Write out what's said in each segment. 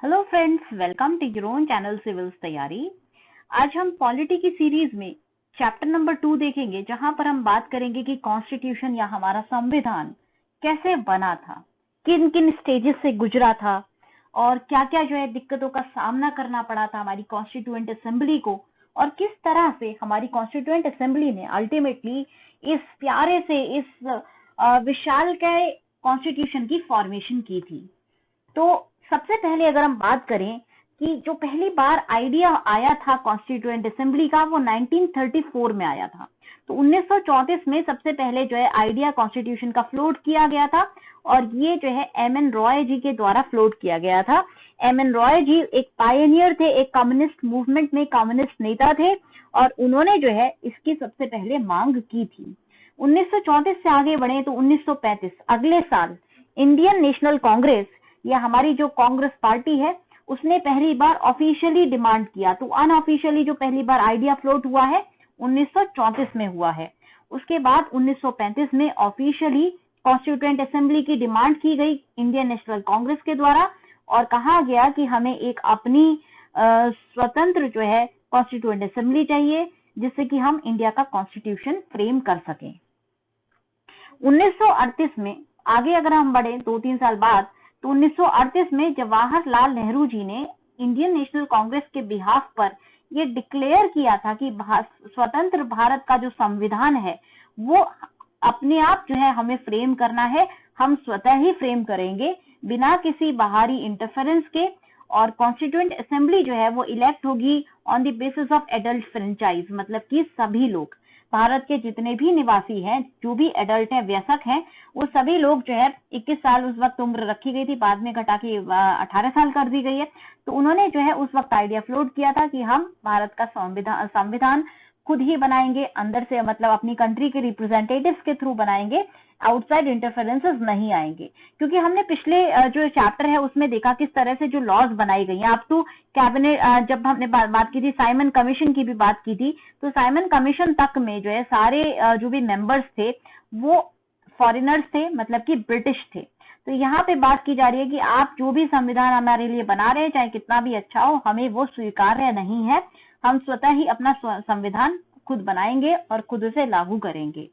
Hello friends, welcome to your own channel civils तैयारी। आज हम पॉलिटी की सीरीज में चैप्टर नंबर 2 देखेंगे, जहां पर हम बात करेंगे कि कॉन्स्टिट्यूशन या हमारा संविधान कैसे बना था, किन किन स्टेजेस से गुजरा था और क्या क्या जो है दिक्कतों का सामना करना पड़ा था हमारी कॉन्स्टिट्यूएंट असेंबली को, और किस तरह से हमारी कॉन्स्टिट्यूएंट असेंबली ने अल्टीमेटली इस प्यारे से इस विशालकाय कॉन्स्टिट्यूशन की फॉर्मेशन की थी। तो सबसे पहले अगर हम बात करें कि जो पहली बार आइडिया आया था कॉन्स्टिट्यूएंट असेंबली का, वो 1934 में आया था। तो 1934 में सबसे पहले जो है आइडिया कॉन्स्टिट्यूशन का फ्लोट किया गया था, और ये जो है एम.एन. रॉय जी के द्वारा फ्लोट किया गया था। एम.एन. रॉय जी एक पायनियर थे, एक कम्युनिस्ट मूवमेंट में कम्युनिस्ट नेता थे, और उन्होंने जो है इसकी सबसे पहले मांग की थी। 1934 से आगे बढ़े तो 1935 अगले साल इंडियन नेशनल कांग्रेस या हमारी जो कांग्रेस पार्टी है, उसने पहली बार ऑफिशियली डिमांड किया। तो अनऑफिशियली जो पहली बार आइडिया फ्लोट हुआ है 1934 में हुआ है। उसके बाद 1935 में ऑफिशियली कॉन्स्टिट्यूएंट असेंबली की डिमांड की गई इंडियन नेशनल कांग्रेस के द्वारा, और कहा गया कि हमें एक अपनी स्वतंत्र जो है कॉन्स्टिट्यूएंट असेंबली चाहिए, जिससे कि हम इंडिया का कॉन्स्टिट्यूशन फ्रेम कर सकें। 1938 में आगे अगर हम बढ़े 2-3 साल बाद, तो 1938 में जवाहरलाल नेहरू जी ने इंडियन नेशनल कांग्रेस के बिहाफ पर ये डिक्लेयर किया था कि स्वतंत्र भारत का जो संविधान है वो अपने आप जो है हमें फ्रेम करना है, हम स्वतः ही फ्रेम करेंगे बिना किसी बाहरी इंटरफेरेंस के, और कॉन्स्टिट्यूएंट असेंबली जो है वो इलेक्ट होगी on the basis of adult franchise, मतलब कि सभी लोग भारत के जितने भी निवासी हैं, जो भी एडल्ट हैं, वयस्क हैं, वो सभी लोग जो है 21 साल उस वक्त उम्र रखी गई थी, बाद में घटा के 18 साल कर दी गई है। तो उन्होंने जो है उस वक्त आइडिया फ्लोट किया था कि हम भारत का संविधान खुद ही बनाएंगे, अंदर से, मतलब अपनी कंट्री के रिप्रेजेंटेटिव्स के थ्रू बनाएंगे, आउटसाइड इंटरफेरेंसेस नहीं आएंगे। क्योंकि हमने पिछले जो चैप्टर है उसमें देखा किस तरह से जो लॉज बनाई गई हैं। अब तो कैबिनेट, जब हमने बात की थी साइमन कमीशन की भी बात की थी, तो साइमन कमीशन तक में जो है सारे जो भी मेंबर्स थे वो फॉरेनर्स थे, मतलब कि ब्रिटिश थे। तो यहाँ पे बात की जा रही है कि आप जो भी संविधान हमारे लिए बना रहे हैं, चाहे कितना भी अच्छा हो, हमें वो स्वीकार्य नहीं है। हम स्वतः ही अपना संविधान खुद बनाएंगे और खुद उसे लागू करेंगे।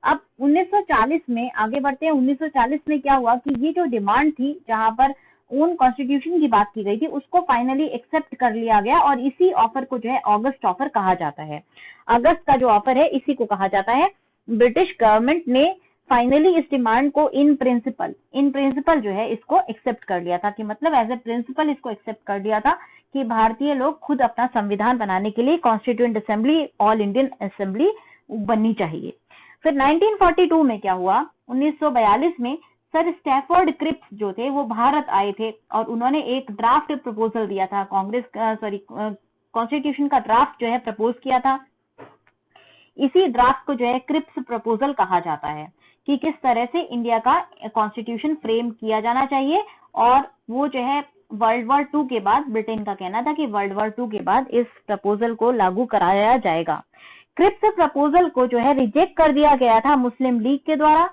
अब 1940 में आगे बढ़ते हैं। 1940 में क्या हुआ कि ये जो डिमांड थी, जहां पर ओन कॉन्स्टिट्यूशन की बात की गई थी, उसको फाइनली एक्सेप्ट कर लिया गया, और इसी ऑफर को जो है अगस्त ऑफर कहा जाता है। अगस्त का जो ऑफर है इसी को कहा जाता है। ब्रिटिश गवर्नमेंट ने फाइनली इस डिमांड को इन प्रिंसिपल जो है इसको एक्सेप्ट कर लिया था, कि मतलब एज ए प्रिंसिपल इसको एक्सेप्ट कर लिया था कि भारतीय लोग खुद अपना संविधान बनाने के लिए constituent assembly, all Indian assembly बननी चाहिए। फिर 1942 में क्या हुआ, 1942 में सर स्टैफोर्ड क्रिप्स जो थे वो भारत आए थे, और उन्होंने एक ड्राफ्ट प्रपोजल दिया था, कॉन्स्टिट्यूशन का ड्राफ्ट जो है प्रपोज किया था। इसी ड्राफ्ट को जो है क्रिप्स प्रपोजल कहा जाता है, कि किस तरह से इंडिया का कॉन्स्टिट्यूशन फ्रेम किया जाना चाहिए। और वो जो है वर्ल्ड वॉर 2 के बाद, ब्रिटेन का कहना था कि वर्ल्ड वॉर 2 के बाद इस प्रपोजल को लागू कराया जाएगा। क्रिप्स प्रपोजल को जो है रिजेक्ट कर दिया गया था मुस्लिम लीग के द्वारा,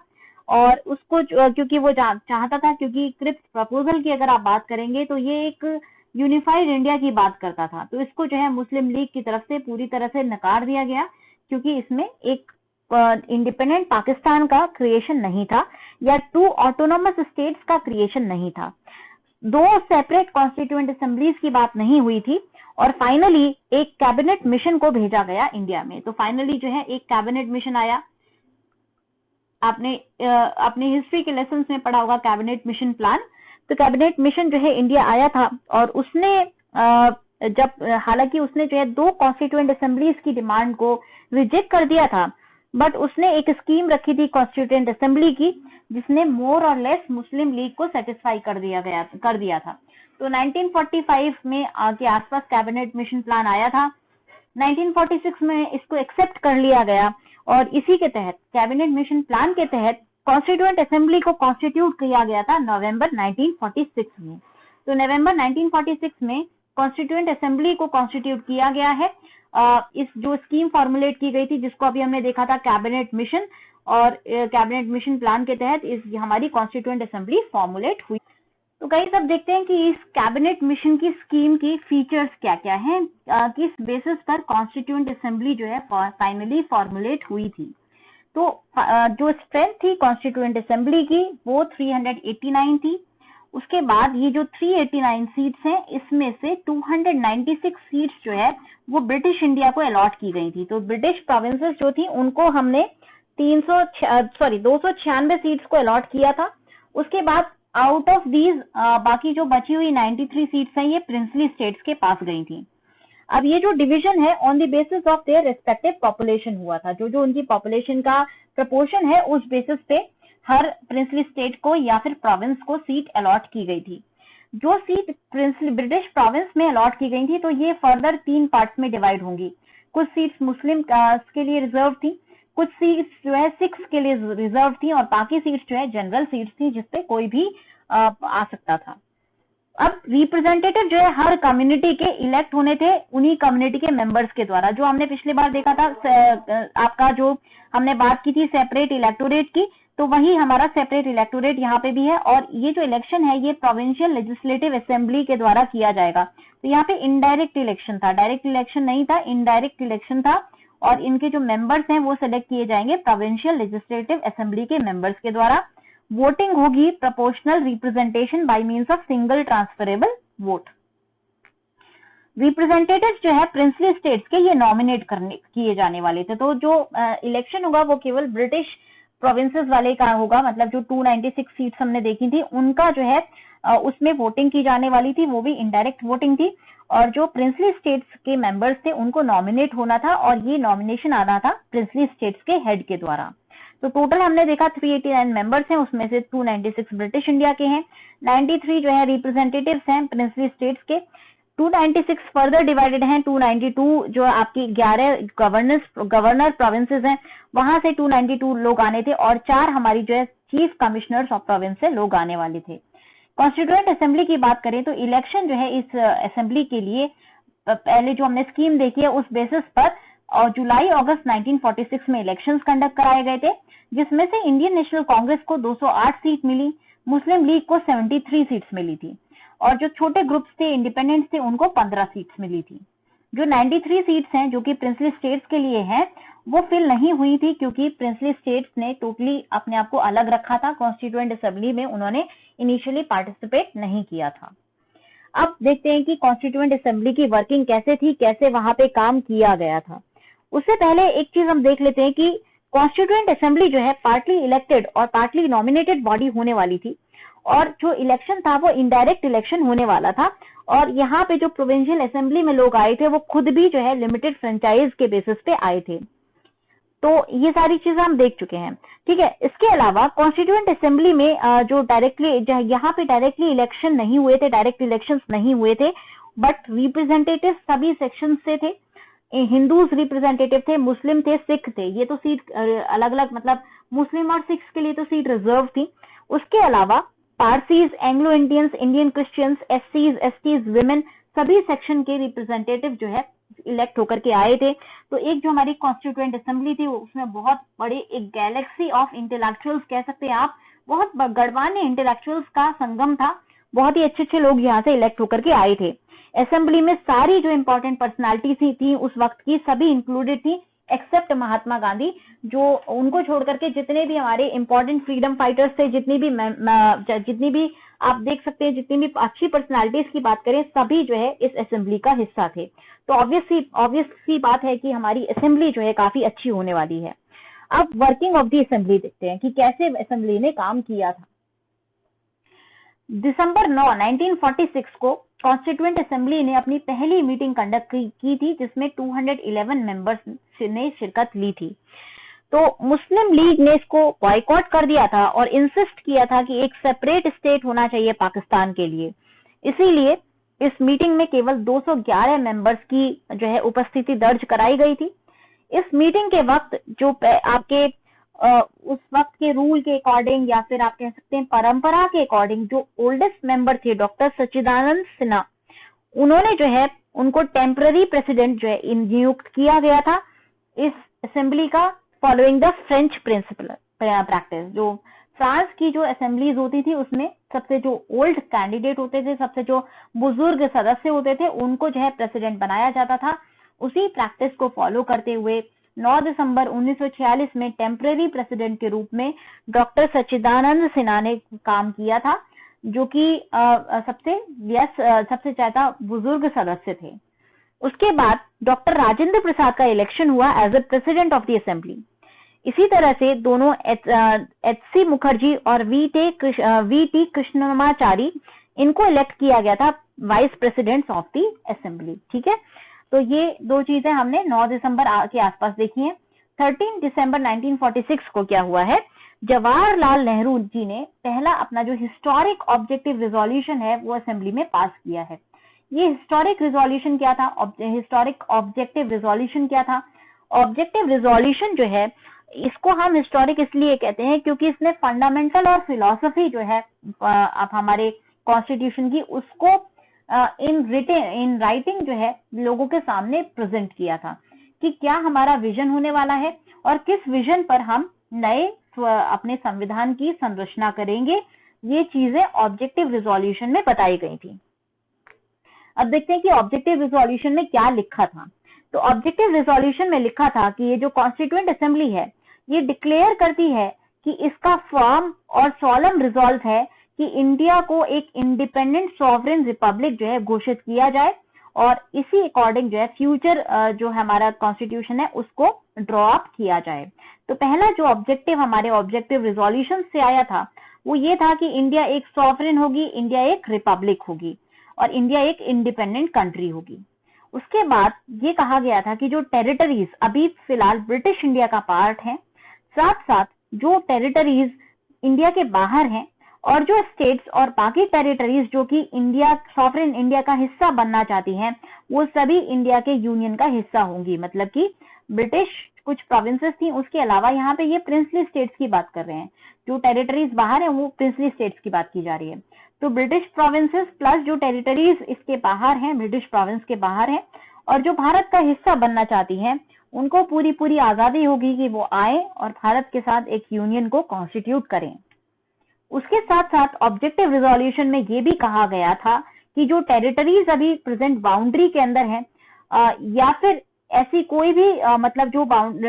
और उसको क्योंकि वो चाहता था, क्योंकि क्रिप्स प्रपोजल की अगर आप बात करेंगे तो ये एक यूनिफाइड इंडिया की बात करता था, तो इसको जो है मुस्लिम लीग की तरफ से पूरी तरह से नकार दिया गया, क्योंकि इसमें एक इंडिपेंडेंट पाकिस्तान का क्रिएशन नहीं था, या 2 ऑटोनोमस स्टेट्स का क्रिएशन नहीं था, 2 सेपरेट कॉन्स्टिट्यूएंट असेंबलीज की बात नहीं हुई थी। और फाइनली एक कैबिनेट मिशन को भेजा गया इंडिया में। तो फाइनली जो है एक कैबिनेट मिशन आया। आपने अपने हिस्ट्री के लेसन में पढ़ा होगा कैबिनेट मिशन प्लान। तो कैबिनेट मिशन जो है इंडिया आया था, और उसने हालांकि उसने जो है 2 कॉन्स्टिट्यूएंट असेंबलीज की डिमांड को रिजेक्ट कर दिया था, बट उसने एक स्कीम रखी थी कॉन्स्टिट्यूएंट असेंबली की, जिसने मोर और लेस मुस्लिम लीग को सेटिस्फाई कर दिया था। तो 1945 में के आसपास कैबिनेट मिशन प्लान आया था। 1946 में इसको एक्सेप्ट कर लिया गया, और इसी के तहत कैबिनेट मिशन प्लान के तहत कॉन्स्टिट्यूएंट असेंबली को कॉन्स्टिट्यूट किया गया था नवंबर 1946 में। तो नवंबर 1946 में कॉन्स्टिट्यूएंट असेंबली को कॉन्स्टिट्यूट किया गया है। इस जो स्कीम फॉर्मुलेट की गई थी, जिसको अभी हमने देखा था कैबिनेट मिशन, और कैबिनेट मिशन प्लान के तहत इस हमारी कॉन्स्टिट्यूएंट असेंबली फॉर्मुलेट हुई। तो गाइस अब देखते हैं कि इस कैबिनेट मिशन की स्कीम की फीचर्स क्या क्या हैं, किस बेसिस पर कॉन्स्टिट्यूएंट असेंबली जो है फाइनली फॉर्मुलेट हुई थी। तो जो स्ट्रेंथ थी कॉन्स्टिट्यूएंट असेंबली की वो 389 थी। उसके बाद ये जो 389 सीट्स हैं इसमें से 296 सीट्स जो है वो ब्रिटिश इंडिया को अलॉट की गई थी। तो ब्रिटिश प्रोविंसेस जो थी उनको हमने 296 सीट्स को अलॉट किया था। उसके बाद आउट ऑफ दीज बाकी जो बची हुई 93 सीट्स हैं ये प्रिंसली स्टेट्स के पास गई थी। अब ये जो डिवीजन है on the basis of their respective population हुआ था, जो जो उनकी पॉपुलेशन का प्रपोर्शन है उस बेसिस पे हर प्रिंसली स्टेट को या फिर प्रोविंस को सीट अलॉट की गई थी। जो सीट प्रिंसली ब्रिटिश प्रोविंस में अलॉट की गई थी तो ये फर्दर 3 पार्ट्स में डिवाइड होंगी। कुछ सीट्स मुस्लिम के लिए रिजर्व थी, कुछ सीट्स जो है सिख्स के लिए रिजर्व थी और बाकी सीट्स जो है जनरल सीट्स थी जिसपे कोई भी आ सकता था। अब रिप्रेजेंटेटिव जो है हर कम्युनिटी के इलेक्ट होने थे उन्हीं कम्युनिटी के मेंबर्स के द्वारा। जो हमने पिछली बार देखा था आपका जो हमने बात की थी सेपरेट इलेक्टोरेट की, तो वही हमारा सेपरेट इलेक्टोरेट यहाँ पे भी है। और ये जो इलेक्शन है ये प्रोविंशियल लेजिस्लेटिव असेंबली के द्वारा किया जाएगा। तो यहाँ पे इनडायरेक्ट इलेक्शन था, डायरेक्ट इलेक्शन नहीं था, इनडायरेक्ट इलेक्शन था। और इनके जो मेंबर्स हैं वो सिलेक्ट किए जाएंगे प्रोविंशियल लेजिस्लेटिव असेंबली के मेंबर्स के द्वारा। वोटिंग होगी proportional representation by means of single transferable vote. Representatives जो है प्रिंसली स्टेट्स के ये नॉमिनेट किए जाने वाले थे। तो जो इलेक्शन होगा वो केवल ब्रिटिश प्रोविंसेस वाले का होगा, मतलब जो 296 सीट्स हमने देखी थी उनका जो है उसमें वोटिंग की जाने वाली थी, वो भी इनडायरेक्ट वोटिंग थी। और जो प्रिंसली स्टेट्स के मेंबर्स थे उनको नॉमिनेट होना था और ये नॉमिनेशन आना था प्रिंसली स्टेट्स के हेड के द्वारा। तो टोटल हमने देखा 389 मेंबर्स हैं, उसमें से 296 ब्रिटिश इंडिया के हैं, 93 जो है रिप्रेजेंटेटिव्स हैं प्रिंसली स्टेट्स के, 296 फर्दर डिवाइडेड हैं, 292 जो आपकी 11 गवर्नर प्रोविंसेस हैं वहां से 292 लोग आने थे और 4 हमारी जो है चीफ कमिश्नर्स ऑफ प्रोविंस से लोग आने वाले थे। कॉन्स्टिट्यूएंट असेंबली की बात करें तो इलेक्शन जो है इस असेंबली के लिए पहले जो हमने स्कीम देखी है उस बेसिस पर और जुलाई अगस्त 1946 में इलेक्शंस कंडक्ट कराए गए थे, जिसमें से इंडियन नेशनल कांग्रेस को 208 सीट मिली, मुस्लिम लीग को 73 सीट्स मिली थी और जो छोटे ग्रुप्स थे इंडिपेंडेंट्स थे उनको 15 सीट्स मिली थी। जो 93 सीट्स हैं जो कि प्रिंसली स्टेट्स के लिए हैं वो फिल नहीं हुई थी क्योंकि प्रिंसली स्टेट्स ने टोटली अपने आप को अलग रखा था, कॉन्स्टिट्यूएंट असेंबली में उन्होंने इनिशियली पार्टिसिपेट नहीं किया था। अब देखते हैं कि कॉन्स्टिट्यूएंट असेंबली की वर्किंग कैसे थी, कैसे वहां पे काम किया गया था। उससे पहले एक चीज हम देख लेते हैं कि कॉन्स्टिट्यूएंट असेंबली जो है पार्टली इलेक्टेड और पार्टली नॉमिनेटेड बॉडी होने वाली थी और जो इलेक्शन था वो इनडायरेक्ट इलेक्शन होने वाला था और यहाँ पे जो प्रोविंशियल असेंबली में लोग आए थे वो खुद भी जो है लिमिटेड फ्रेंचाइज के बेसिस पे आए थे। तो ये सारी चीजें हम देख चुके हैं, ठीक है। इसके अलावा कॉन्स्टिट्यूएंट असेंबली में जो डायरेक्टली यहाँ पे डायरेक्टली इलेक्शन नहीं हुए थे, डायरेक्ट इलेक्शंस नहीं हुए थे, बट रिप्रेजेंटेटिव सभी सेक्शन से थे। हिंदूज रिप्रेजेंटेटिव थे, मुस्लिम थे, सिख थे। ये तो सीट अलग अलग, मतलब मुस्लिम और सिख्स के लिए तो सीट रिजर्व थी। उसके अलावा Parsis, Anglo Indians, Indian Christians, एससीज, एसटीज, विमेन, सभी सेक्शन के रिप्रेजेंटेटिव जो है इलेक्ट होकर के आए थे। तो एक जो हमारी कॉन्स्टिट्यूएंट असेंबली थी उसमें बहुत बड़े एक गैलेक्सी ऑफ इंटेलेक्चुअल्स कह सकते हैं आप, बहुत गणमान्य इंटेलेक्चुअल्स का संगम था। बहुत ही अच्छे अच्छे लोग यहाँ से इलेक्ट होकर के आए थे। असेंबली में सारी जो इंपॉर्टेंट पर्सनालिटी थी उस वक्त की सभी इंक्लूडेड थी एक्सेप्ट महात्मा गांधी, जो उनको छोड़ करके जितने भी हमारे इंपॉर्टेंट फ्रीडम फाइटर्स थे, जितनी भी आप देख सकते हैं, जितनी भी अच्छी पर्सनालिटीज की बात करें सभी जो है इस असेंबली का हिस्सा थे। तो ऑब्वियस सी बात है कि हमारी असेंबली जो है काफी अच्छी होने वाली है। अब वर्किंग ऑफ दी असेंबली देखते हैं कि कैसे असेंबली ने काम किया था। दिसंबर 9, 1946 को कॉन्स्टिट्यूएंट असेंबली ने अपनी पहली मीटिंग कंडक्ट की थी जिसमें 211 मेंबर्स ने शिरकत ली थी। तो मुस्लिम लीग ने इसको बॉयकॉट कर दिया था और इंसिस्ट किया था कि एक सेपरेट स्टेट होना चाहिए पाकिस्तान के लिए। इसीलिए इस मीटिंग में केवल 211 मेंबर्स की जो है उपस्थिति दर्ज कराई गई थी। इस मीटिंग के वक्त जो आपके उस वक्त के रूल के अकॉर्डिंग या फिर आप कह सकते हैं परंपरा के अकॉर्डिंग जो ओल्डेस्ट मेंबर थे डॉक्टर सच्चिदानंद सिन्हा, उन्होंने जो है उनको टेम्पररी प्रेसिडेंट जो है नियुक्त किया गया था इस असेंबली का, following the French principle practice. जो फ्रांस की जो असेंबलीज होती थी उसमें सबसे जो ओल्ड कैंडिडेट होते थे, सबसे जो बुजुर्ग सदस्य होते थे, उनको जो है प्रेसिडेंट बनाया जाता था। उसी प्रैक्टिस को फॉलो करते हुए 9 दिसंबर 1946 में टेम्परेरी प्रेसिडेंट के रूप में डॉक्टर सच्चिदानंद सिन्हा ने काम किया था, जो कि सबसे ज्यादा बुजुर्ग सदस्य थे। उसके बाद डॉक्टर राजेंद्र प्रसाद का इलेक्शन हुआ as a president of the assembly. इसी तरह से दोनों एच.सी. मुखर्जी और वी.टी. कृष्णमाचारी, इनको इलेक्ट किया गया था vice presidents of the assembly. ठीक है, तो ये दो चीजें हमने 9 दिसंबर के आसपास देखी हैं। 13 दिसंबर 1946 को क्या हुआ है, जवाहरलाल नेहरू जी ने पहला अपना जो हिस्टोरिक ऑब्जेक्टिव रिजोल्यूशन है वो असेंबली में पास किया है। ये हिस्टोरिक रिजोल्यूशन क्या था, हिस्टोरिक ऑब्जेक्टिव रिजोल्यूशन क्या था? ऑब्जेक्टिव रिजोल्यूशन जो है, इसको हम हिस्टोरिक इसलिए कहते हैं क्योंकि इसने फंडामेंटल और फिलॉसफी जो है अब हमारे कॉन्स्टिट्यूशन की, उसको इन राइटिंग जो है लोगों के सामने प्रेजेंट किया था कि क्या हमारा विजन होने वाला है और किस विजन पर हम नए अपने संविधान की संरचना करेंगे। ये चीजें ऑब्जेक्टिव रिजोल्यूशन में बताई गई थी। अब देखते हैं कि ऑब्जेक्टिव रिजोल्यूशन में क्या लिखा था। तो ऑब्जेक्टिव रिजोल्यूशन में लिखा था कि ये जो कॉन्स्टिट्यूएंट असेंबली है, ये डिक्लेयर करती है कि इसका फर्म और सॉलम रिजॉल्व है कि इंडिया को एक इंडिपेंडेंट सॉवरेन रिपब्लिक जो है घोषित किया जाए और इसी अकॉर्डिंग जो है फ्यूचर जो हमारा कॉन्स्टिट्यूशन है उसको ड्रॉ अप किया जाए। तो पहला जो ऑब्जेक्टिव हमारे ऑब्जेक्टिव रिजोल्यूशन से आया था वो ये था कि इंडिया एक सॉवरेन होगी, इंडिया एक रिपब्लिक होगी और इंडिया एक इंडिपेंडेंट कंट्री होगी। उसके बाद ये कहा गया था कि जो टेरिटरीज अभी फिलहाल ब्रिटिश इंडिया का पार्ट है, साथ साथ जो टेरिटरीज इंडिया के बाहर हैं और जो स्टेट्स और बाकी टेरिटरीज जो कि इंडिया सॉवरेन इंडिया का हिस्सा बनना चाहती हैं, वो सभी इंडिया के यूनियन का हिस्सा होंगी। मतलब कि ब्रिटिश कुछ प्रोविंसेस थी, उसके अलावा यहाँ पे ये प्रिंसली स्टेट्स की बात कर रहे हैं। जो टेरिटरीज बाहर है वो प्रिंसली स्टेट्स की बात की जा रही है। तो ब्रिटिश प्रोविंसेस प्लस जो टेरिटरीज इसके बाहर हैं, ब्रिटिश प्रोविंस के बाहर हैं, और जो भारत का हिस्सा बनना चाहती हैं, उनको पूरी पूरी आजादी होगी कि वो आए और भारत के साथ एक यूनियन को कॉन्स्टिट्यूट करें। उसके साथ साथ ऑब्जेक्टिव रिजोल्यूशन में ये भी कहा गया था कि जो टेरिटरीज अभी प्रेजेंट बाउंड्री के अंदर हैं या फिर ऐसी कोई भी मतलब जो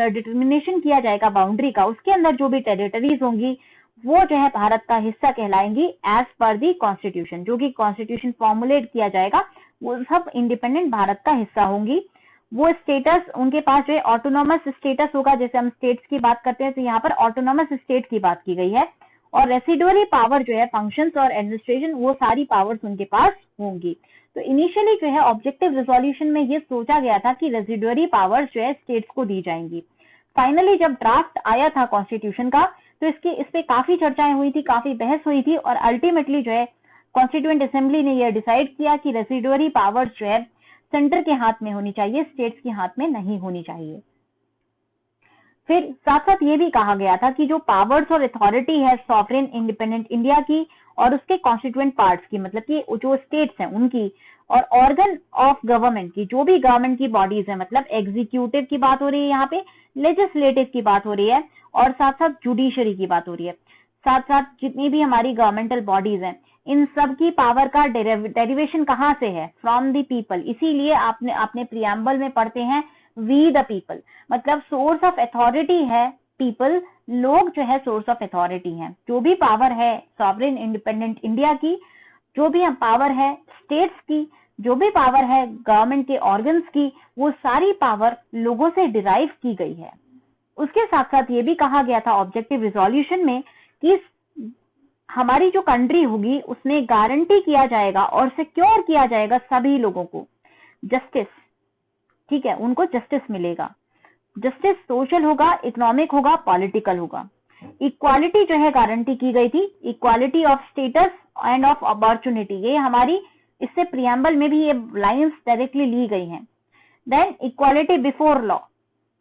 डिटर्मिनेशन किया जाएगा बाउंड्री का, उसके अंदर जो भी टेरिटरीज होंगी वो जो है भारत का हिस्सा कहलाएंगी एज पर दी कॉन्स्टिट्यूशन। जो कि कॉन्स्टिट्यूशन फॉर्मुलेट किया जाएगा वो सब इंडिपेंडेंट भारत का हिस्सा होंगी। वो स्टेटस उनके पास जो है ऑटोनॉमस स्टेटस होगा। जैसे हम स्टेट्स की बात करते हैं तो यहाँ पर ऑटोनॉमस स्टेट की बात की गई है, और रेसिडुअरी पावर जो है फंक्शंस और एडमिनिस्ट्रेशन, वो सारी पावर्स उनके पास होंगी। तो इनिशियली जो है ऑब्जेक्टिव रिजोल्यूशन में ये सोचा गया था कि रेसिडुअरी पावर्स जो है स्टेट्स को दी जाएंगी। फाइनली जब ड्राफ्ट आया था कॉन्स्टिट्यूशन का तो इस पे काफी चर्चाएं हुई थी, काफी बहस हुई थी, और अल्टीमेटली जो है कॉन्स्टिट्यूएंट असेंबली ने यह डिसाइड किया कि रेसिडुअरी पावर्स जो है सेंटर के हाथ में होनी चाहिए, स्टेट्स के हाथ में नहीं होनी चाहिए। फिर साथ साथ ये भी कहा गया था कि जो पावर्स और अथॉरिटी है सॉवरेन इंडिपेंडेंट इंडिया की और उसके कॉन्स्टिट्यूएंट पार्ट्स की, मतलब कि जो स्टेट्स हैं उनकी, और ऑर्गन ऑफ गवर्नमेंट की, जो भी गवर्नमेंट की बॉडीज है, मतलब एग्जीक्यूटिव की बात हो रही है यहाँ पे, लेजिस्लेटिव की बात हो रही है, और साथ साथ जुडिशरी की बात हो रही है, साथ साथ जितनी भी हमारी गवर्नमेंटल बॉडीज हैं, इन सब की पावर का डेरिवेशन कहाँ से है? From the people. इसीलिए आपने प्रियम्बल में पढ़ते हैं वी द पीपल, मतलब सोर्स ऑफ अथॉरिटी है पीपल, लोग जो है सोर्स ऑफ अथॉरिटी हैं। जो भी पावर है सॉवरेन इंडिपेंडेंट इंडिया की, जो भी पावर है स्टेट्स की, जो भी पावर है गवर्नमेंट के ऑर्गन्स की, वो सारी पावर लोगों से डिराइव की गई है। उसके साथ साथ ये भी कहा गया था ऑब्जेक्टिव रिजोल्यूशन में कि हमारी जो कंट्री होगी उसमें गारंटी किया जाएगा और सिक्योर किया जाएगा सभी लोगों को जस्टिस। ठीक है, उनको जस्टिस मिलेगा। जस्टिस सोशल होगा, इकोनॉमिक होगा, पॉलिटिकल होगा। इक्वालिटी जो है गारंटी की गई थी, equality of status end of opportunity. ये हमारी इससे प्रियम्बल में भी ये लाइंस डायरेक्टली ली गई हैं। देन इक्वालिटी बिफोर लॉ,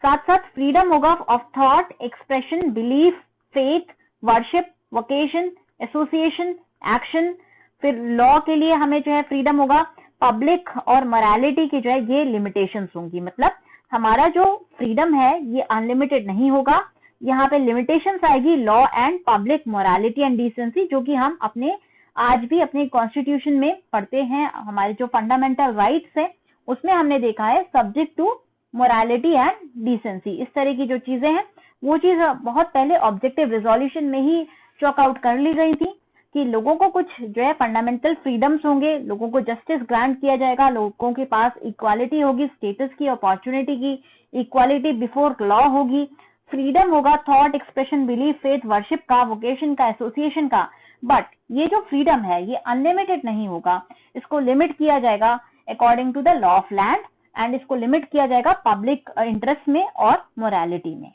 साथ साथ फ्रीडम होगा of thought, expression, belief, faith, worship, vocation, association, action. फिर लॉ के लिए हमें जो है फ्रीडम होगा, पब्लिक और मोरालिटी की जो है ये लिमिटेशंस होंगी। मतलब हमारा जो फ्रीडम है ये अनलिमिटेड नहीं होगा, यहाँ पे लिमिटेशंस आएगी law and public morality and decency, जो कि हम अपने आज भी अपने कॉन्स्टिट्यूशन में पढ़ते हैं। हमारे जो फंडामेंटल राइट्स है उसमें हमने देखा है subject to morality and decency, इस तरह की जो चीजें हैं वो चीज बहुत पहले ऑब्जेक्टिव रिजोल्यूशन में ही चॉक आउट कर ली गई थी कि लोगों को कुछ जो है फंडामेंटल फ्रीडम्स होंगे, लोगों को जस्टिस ग्रांट किया जाएगा, लोगों के पास इक्वालिटी होगी, स्टेटस की, अपॉर्चुनिटी की, इक्वालिटी बिफोर लॉ होगी, फ्रीडम होगा thought expression, belief, faith, worship का, वोकेशन का, एसोसिएशन का। बट ये जो फ्रीडम है ये अनलिमिटेड नहीं होगा, इसको लिमिट किया जाएगा according to the law of land and इसको लिमिट किया जाएगा पब्लिक इंटरेस्ट में और मोरालिटी में।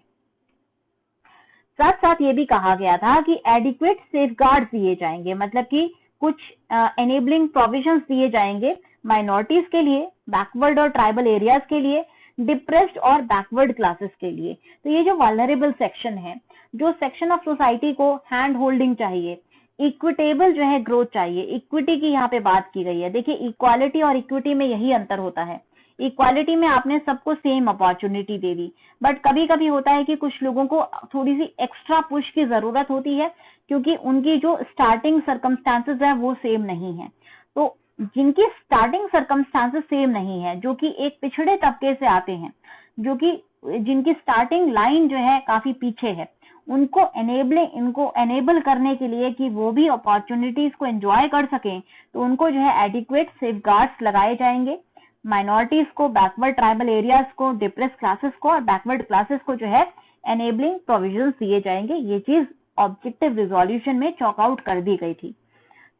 साथ साथ ये भी कहा गया था कि एडिक्वेट सेफगार्ड्स दिए जाएंगे, मतलब कि कुछ एनेबलिंग प्रोविजंस दिए जाएंगे माइनॉरिटीज के लिए, बैकवर्ड और ट्राइबल एरियाज के लिए, डिप्रेस्ड और बैकवर्ड क्लासेस के लिए। तो ये जो वल्नरेबल सेक्शन है, जो सेक्शन ऑफ सोसाइटी को हैंड होल्डिंग चाहिए, इक्विटेबल जो है ग्रोथ चाहिए, इक्विटी की यहाँ पे बात की गई है। देखिए इक्वालिटी और इक्विटी में यही अंतर होता है। इक्वालिटी में आपने सबको same opportunity they the, but कभी कभी होता है कि कुछ लोगों को थोड़ी सी एक्स्ट्रा पुश की जरूरत होती है क्योंकि उनकी जो स्टार्टिंग सर्कमस्टांसेस है वो सेम नहीं है। तो जिनकी स्टार्टिंग सर्कमस्टांसेस सेम नहीं है, जो कि एक पिछड़े तबके से आते हैं, जो कि जिनकी स्टार्टिंग लाइन जो है काफी पीछे है, इनको एनेबल करने के लिए कि वो भी अपॉर्चुनिटीज को एंजॉय कर सकें, तो उनको जो है एडिक्वेट सेफगार्ड्स लगाए जाएंगे। माइनॉरिटीज को, बैकवर्ड ट्राइबल एरियाज को, डिप्रेस क्लासेस को और बैकवर्ड क्लासेस को जो है एनेबलिंग प्रोविजंस दिए जाएंगे। ये चीज ऑब्जेक्टिव रिजोल्यूशन में चॉक आउट कर दी गई थी।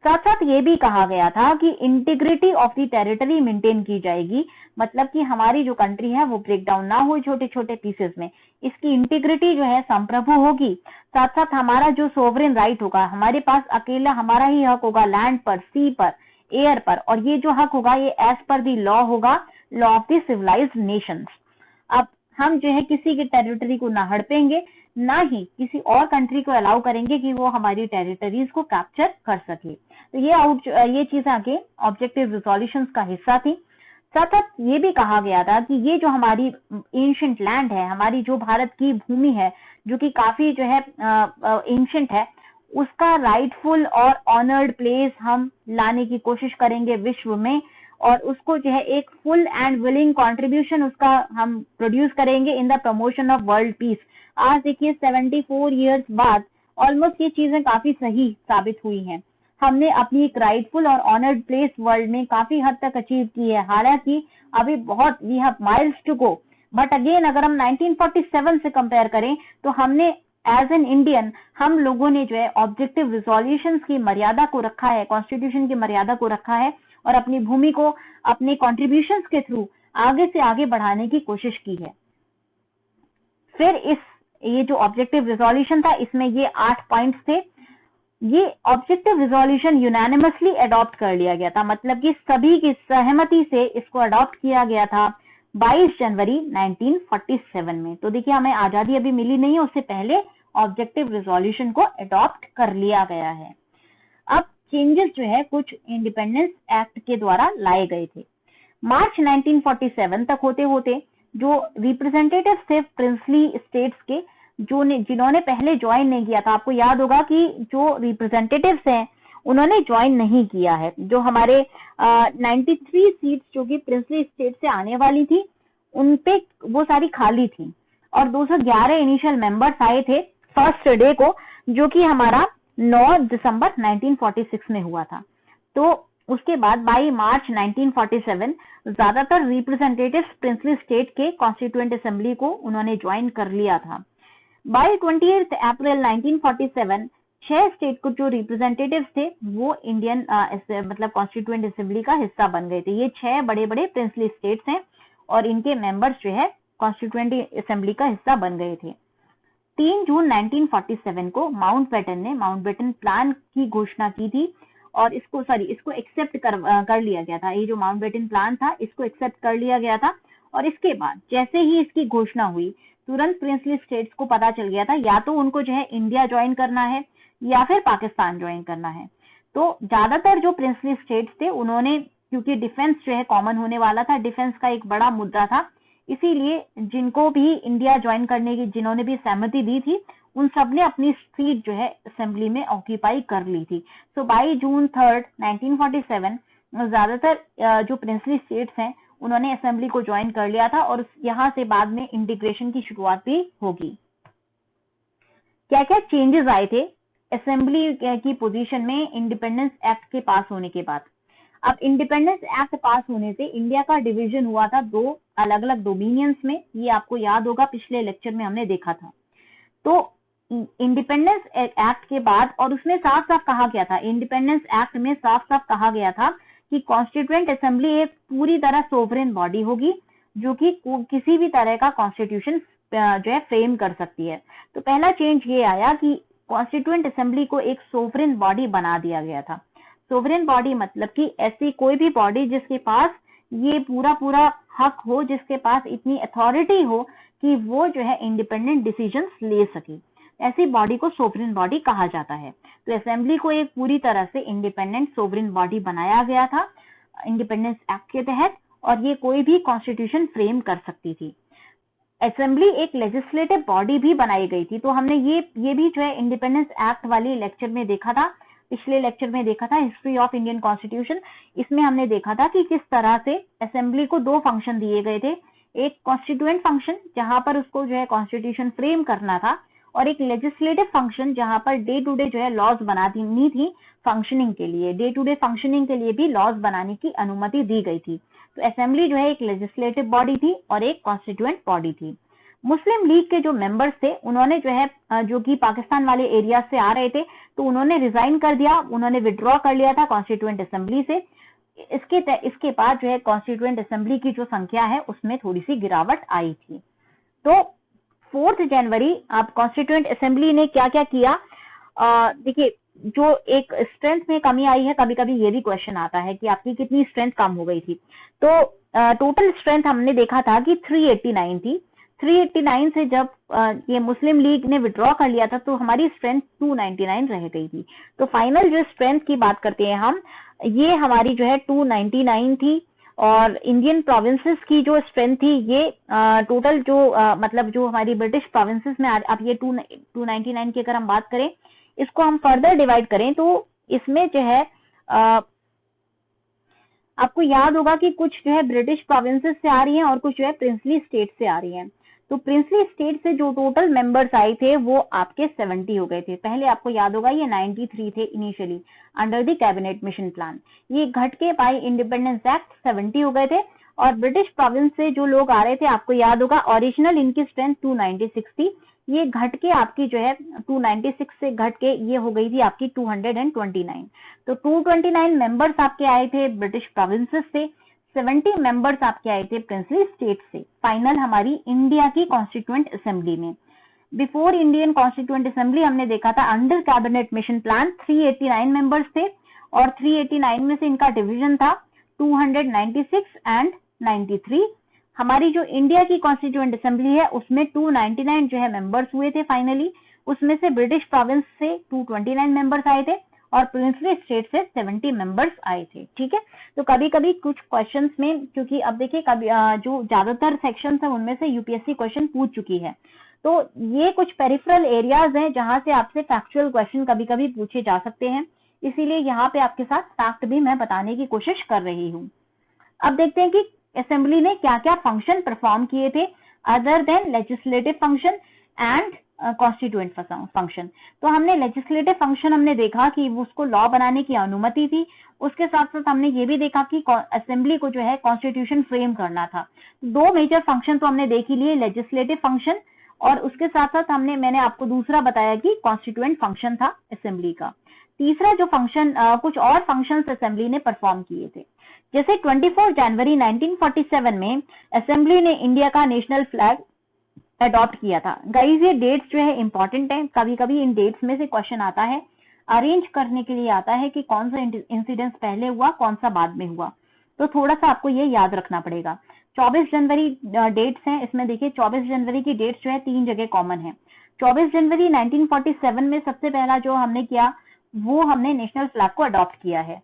साथ साथ ये भी कहा गया था कि integrity of the territory maintain की जाएगी, मतलब कि हमारी जो कंट्री है वो ब्रेक डाउन ना हो छोटे छोटे पीसेस में, इसकी इंटीग्रिटी जो है संप्रभु होगी। साथ साथ हमारा जो सोवरेन राइट होगा, हमारे पास अकेला हमारा ही हक होगा लैंड पर, सी पर, एयर पर, और ये जो हक होगा ये एज पर दी लॉ होगा, law of the civilised nations. अब हम जो है किसी की टेरिटरी को ना हड़पेंगे, ना ही किसी और कंट्री को अलाउ करेंगे कि वो हमारी टेरिटरीज को कैप्चर कर सके। तो ये चीजें आगे ऑब्जेक्टिव रिजोल्यूशंस का हिस्सा थी। साथ साथ ये भी कहा गया था कि ये जो हमारी एंशिएंट लैंड है, हमारी जो भारत की भूमि है जो कि काफी जो है एंशिएंट है, उसका राइटफुल और ऑनर्ड प्लेस हम लाने की कोशिश करेंगे विश्व में, और उसको जो है एक फुल एंड विलिंग कंट्रीब्यूशन उसका हम प्रोड्यूस करेंगे in the promotion of world peace. आज देखिए 74 इयर्स बाद ऑलमोस्ट ये चीजें काफी सही साबित हुई हैं। हमने अपनी एक राइटफुल और ऑनर्ड प्लेस वर्ल्ड में काफी हद तक अचीव की है, हालांकि अभी बहुत we have miles to go, but again अगर हम 1947 से कंपेयर करें तो हमने एज एन इंडियन हम लोगों ने जो है ऑब्जेक्टिव रिजोल्यूशंस की मर्यादा को रखा है, कॉन्स्टिट्यूशन की मर्यादा को रखा है और अपनी भूमि को अपने कॉन्ट्रीब्यूशंस के थ्रू आगे से आगे बढ़ाने की कोशिश की है। फिर ये जो ऑब्जेक्टिव रिजोल्यूशन था इसमें ये 8 पॉइंट्स थे। ये ऑब्जेक्टिव रिजोल्यूशन यूनानिमसली अडॉप्ट कर लिया गया था, मतलब कि सभी की सहमति से इसको अडॉप्ट किया गया था 22 जनवरी 1947 में। तो देखिए हमें आजादी अभी मिली नहीं है, उससे पहले ऑब्जेक्टिव रिजोल्यूशन को अडॉप्ट कर लिया गया है। अब चेंजेस जो है कुछ इंडिपेंडेंस एक्ट के द्वारा लाए गए थे। मार्च 1947 तक होते होते जो रिप्रेजेंटेटिव थे प्रिंसली स्टेट्स के, जिन्होंने पहले ज्वाइन नहीं किया था, आपको याद होगा कि जो रिप्रेजेंटेटिव्स हैं उन्होंने ज्वाइन नहीं किया है। जो हमारे 93 सीट्स जो कि प्रिंसली स्टेट से आने वाली थी उन पे वो सारी खाली थी, और 211 इनिशियल मेंबर्स आए थे फर्स्ट डे को, जो कि हमारा 9 दिसंबर 1946 में हुआ था। तो उसके बाद बाई मार्च 1947 ज्यादातर रिप्रेजेंटेटिव्स प्रिंसली स्टेट के कॉन्स्टिट्यूएंट असेंबली को उन्होंने ज्वाइन कर लिया था। बाई 28 अप्रैल 1947 छह स्टेट को जो रिप्रेजेंटेटिव्स थे वो इंडियन मतलब कॉन्स्टिट्यूएंट असेंबली का हिस्सा बन गए थे। ये 6 बड़े बड़े प्रिंसली स्टेट्स हैं और इनके मेंबर्स जो है कॉन्स्टिट्यूएंट असेंबली का हिस्सा बन गए थे। 3 जून 1947 को माउंटबेटन ने माउंटबेटन प्लान की घोषणा की थी और इसको एक्सेप्ट कर लिया गया था। ये जो माउंटबेटन प्लान था इसको एक्सेप्ट कर लिया गया था, और इसके बाद जैसे ही इसकी घोषणा हुई तुरंत प्रिंसली स्टेट्स को पता चल गया था या तो उनको जो है इंडिया ज्वाइन करना है या फिर पाकिस्तान ज्वाइन करना है। तो ज्यादातर जो प्रिंसली स्टेट्स थे उन्होंने, क्योंकि डिफेंस जो है कॉमन होने वाला था, डिफेंस का एक बड़ा मुद्दा था, इसीलिए जिनको भी इंडिया ज्वाइन करने की, जिन्होंने भी सहमति दी थी, उन सब ने अपनी सीट जो है असेंबली में ऑक्यूपाई कर ली थी। सो बाई जून 3, 1947 ज्यादातर जो प्रिंसली स्टेट्स हैं उन्होंने असेंबली को ज्वाइन कर लिया था और यहाँ से बाद में इंटीग्रेशन की शुरुआत भी होगी। क्या क्या चेंजेस आए थे असेंबली की पोजीशन में इंडिपेंडेंस एक्ट के पास होने के बाद? अब इंडिपेंडेंस एक्ट पास होने से इंडिया का डिवीजन हुआ था दो अलग अलग डोमिनियंस में। ये आपको याद होगा, पिछले लेक्चर में हमने देखा था। तो इंडिपेंडेंस एक्ट के बाद, और उसमें साफ साफ कहा गया था, इंडिपेंडेंस एक्ट में साफ साफ कहा गया था कि कॉन्स्टिट्यूएंट असेंबली एक पूरी तरह सोवरेन बॉडी होगी जो कि किसी भी तरह का कॉन्स्टिट्यूशन जो है फ्रेम कर सकती है। तो पहला चेंज ये आया कि कॉन्स्टिट्यूएंट असेंबली को एक सोवरेन बॉडी बना दिया गया था। सोवरेन बॉडी मतलब कि ऐसी कोई भी बॉडी जिसके पास ये पूरा हक हो, जिसके पास इतनी अथॉरिटी हो कि वो जो है इंडिपेंडेंट डिसीजंस ले सके, ऐसी बॉडी को सोवरेन बॉडी कहा जाता है। तो असेंबली को एक पूरी तरह से इंडिपेंडेंट सोवरेन बॉडी बनाया गया था इंडिपेंडेंस एक्ट के तहत, और ये कोई भी कॉन्स्टिट्यूशन फ्रेम कर सकती थी। असेंबली एक लेजिस्लेटिव बॉडी भी बनाई गई थी। तो हमने ये भी जो है इंडिपेंडेंस एक्ट वाली लेक्चर में देखा था, पिछले लेक्चर में देखा था, हिस्ट्री ऑफ इंडियन कॉन्स्टिट्यूशन। इसमें हमने देखा था कि किस तरह से असेंबली को दो फंक्शन दिए गए थे, एक कॉन्स्टिट्यूएंट फंक्शन जहां पर उसको जो है कॉन्स्टिट्यूशन फ्रेम करना था, और एक लेजिस्लेटिव फंक्शन जहां पर डे टू डे जो है लॉज बनानी थी फंक्शनिंग के लिए, डे टू डे फंक्शनिंग के लिए भी लॉज बनाने की अनुमति दी गई थी। तो असेंबली जो है एक लेजिस्लेटिव बॉडी थी और एक कॉन्स्टिट्यूएंट बॉडी थी। मुस्लिम लीग के जो मेंबर्स थे उन्होंने जो है जो कि पाकिस्तान वाले एरिया से आ रहे थे, तो उन्होंने रिजाइन कर दिया, उन्होंने विड्रॉ कर लिया था कॉन्स्टिट्यूएंट असेंबली से। इसके बाद जो है कॉन्स्टिट्यूएंट असेंबली की जो संख्या है उसमें थोड़ी सी गिरावट आई थी। तो 4 जनवरी आप कॉन्स्टिट्यूएंट असेंबली ने क्या क्या किया, देखिए जो एक स्ट्रेंथ में कमी आई है, कभी कभी ये भी क्वेश्चन आता है कि आपकी कितनी स्ट्रेंथ कम हो गई थी। तो टोटल स्ट्रेंथ हमने देखा था कि 389 थी। 389 से जब ये मुस्लिम लीग ने विड्रॉ कर लिया था तो हमारी स्ट्रेंथ 299 रह गई थी। तो फाइनल जो स्ट्रेंथ की बात करते हैं हम, ये हमारी जो है 299 थी। और इंडियन प्रोविंसेस की जो स्ट्रेंथ थी ये टोटल जो मतलब जो हमारी ब्रिटिश प्रोविंसेस में अब ये 299 की अगर हम बात करें, इसको हम फर्दर डिवाइड करें तो इसमें जो है आपको याद होगा कि कुछ जो है ब्रिटिश प्रोविंसेस से आ रही हैं और कुछ जो है प्रिंसली स्टेट से आ रही हैं। तो प्रिंसली स्टेट से जो टोटल मेंबर्स आए थे वो आपके 70 हो गए थे। पहले आपको याद होगा ये 93 थे initially under the cabinet mission plan. ये घट के बाय इंडिपेंडेंस एक्ट 70 हो गए थे। और ब्रिटिश प्रोविंस से जो लोग आ रहे थे, आपको याद होगा ओरिजिनल इनकी स्ट्रेंथ 296 थी, ये घट के आपकी जो है 296 से घट के ये हो गई थी आपकी 229। तो 229 मेंबर्स आपके आए थे ब्रिटिश प्रोविंसेस से, 70 मेंबर्स आपके आए थे प्रिंसली स्टेट से। फाइनल हमारी इंडिया की कॉन्स्टिट्यूएंट असेंबली में, बिफोर इंडियन कॉन्स्टिट्यूएंट असेंबली हमने देखा था under cabinet mission plan 389 members थे, और 389 में से इनका डिवीजन था 296 एंड 93। हमारी जो इंडिया की कॉन्स्टिट्यूएंट असेंबली है उसमें 299 जो है मेंबर्स हुए थे फाइनली। उसमें से ब्रिटिश प्रोविंस से 229 मेंबर्स आए थे और प्रिंसली स्टेट से 70 मेंबर्स आए थे। ठीक है, तो कभी कभी कुछ क्वेश्चंस में, क्योंकि अब देखिए कभी जो ज्यादातर सेक्शंस है उनमें से यूपीएससी क्वेश्चन पूछ चुकी है, तो ये कुछ पेरिफेरल एरियाज हैं जहां से आपसे फैक्चुअल क्वेश्चन कभी कभी पूछे जा सकते हैं, इसीलिए यहाँ पे आपके साथ फैक्ट भी मैं बताने की कोशिश कर रही हूँ। अब देखते हैं कि असेंबली ने क्या क्या फंक्शन परफॉर्म किए थे other than legislative function and constituent function. तो हमने लेजिस्लेटिव फंक्शन हमने देखा कि उसको लॉ बनाने की अनुमति थी, उसके साथ साथ हमने ये भी देखा कि असेंबली को जो है कॉन्स्टिट्यूशन फ्रेम करना था। दो मेजर फंक्शन तो हमने देख ही लिए, लेजिस्लेटिव फंक्शन, और उसके साथ साथ मैंने आपको दूसरा बताया कि कॉन्स्टिट्यूएंट फंक्शन था असेंबली का। तीसरा जो फंक्शन, कुछ और फंक्शंस असेंबली ने परफॉर्म किए थे, जैसे 24 जनवरी 1947 में असेंबली ने इंडिया का नेशनल फ्लैग अडॉप्ट किया था। गाइस ये डेट्स जो है इंपॉर्टेंट है, कभी कभी इन डेट्स में से क्वेश्चन आता है, अरेंज करने के लिए आता है कि कौन सा इंसिडेंस पहले हुआ कौन सा बाद में हुआ, तो थोड़ा सा आपको ये याद रखना पड़ेगा। 24 जनवरी डेट्स हैं, इसमें देखिए 24 जनवरी की डेट्स जो है 3 जगह कॉमन है। 24 जनवरी 1947 में सबसे पहला जो हमने किया वो हमने नेशनल फ्लैग को अडॉप्ट किया है।